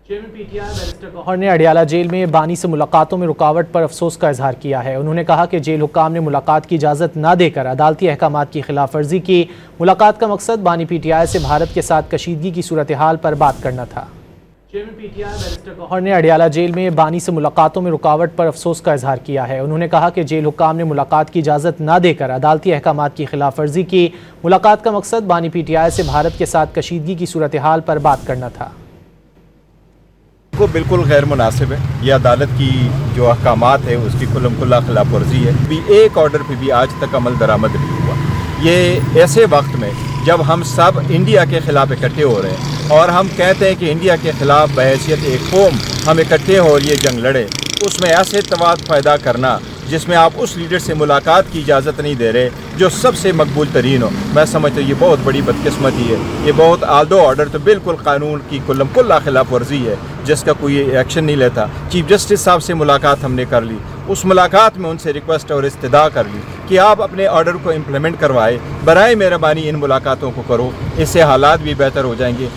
Chairman PTI barrister Gauhar ने Adiala jail में बानी से मुलाकातों में रुकावट पर अफसोस का इजहार किया है। उन्होंने कहा कि जेल हुक्काम ने मुलाकात की इजाज़त न देकर अदालती अहकामात की खिलाफ वर्जी की। मुलाकात का मकसद बानी पीटीआई से भारत के साथ कशीदगी की सूरत हाल पर बात करना था। चेयरमैन पीटीआई बैरिस्टर गौहर ने अडियाला जेल में बानी से मुलाकातों में रुकावट पर अफसोस का इजहार किया है। उन्होंने कहा कि जेल हुक्काम ने मुलाकात की इजाज़त न देकर अदालती अहकामात की खिलाफ वर्जी की। मुलाकात का मकसद बानी पीटीआई से भारत के साथ कशीदगी की सूरत हाल पर बात करना था। को बिल्कुल गैर मुनासिब है। ये अदालत की जो अहकामात है उसकी खुल्ला खिलाफ वर्जी है। भी एक ऑर्डर पे भी आज तक अमल दरामद नहीं हुआ। ये ऐसे वक्त में जब हम सब इंडिया के खिलाफ इकट्ठे हो रहे हैं और हम कहते हैं कि इंडिया के खिलाफ बहैसियत एक कौम हम इकट्ठे हो और ये जंग लड़े, उसमें ऐसे इत्तेफाक पैदा करना जिसमें आप उस लीडर से मुलाकात की इजाज़त नहीं दे रहे जो सबसे मकबूल तरीन हो, मैं समझता हूँ ये बहुत बड़ी बदकिस्मती है। ये बहुत आल्दो ऑर्डर तो बिल्कुल कानून की खुल्ला खिलाफ वर्जी है जिसका कोई एक्शन नहीं लेता। चीफ जस्टिस साहब से मुलाकात हमने कर ली, उस मुलाकात में उनसे रिक्वेस्ट और इस्तदा कर ली कि आप अपने ऑर्डर को इम्प्लीमेंट करवाए, बराए मेहरबानी इन मुलाकातों को करो, इससे हालात भी बेहतर हो जाएंगे।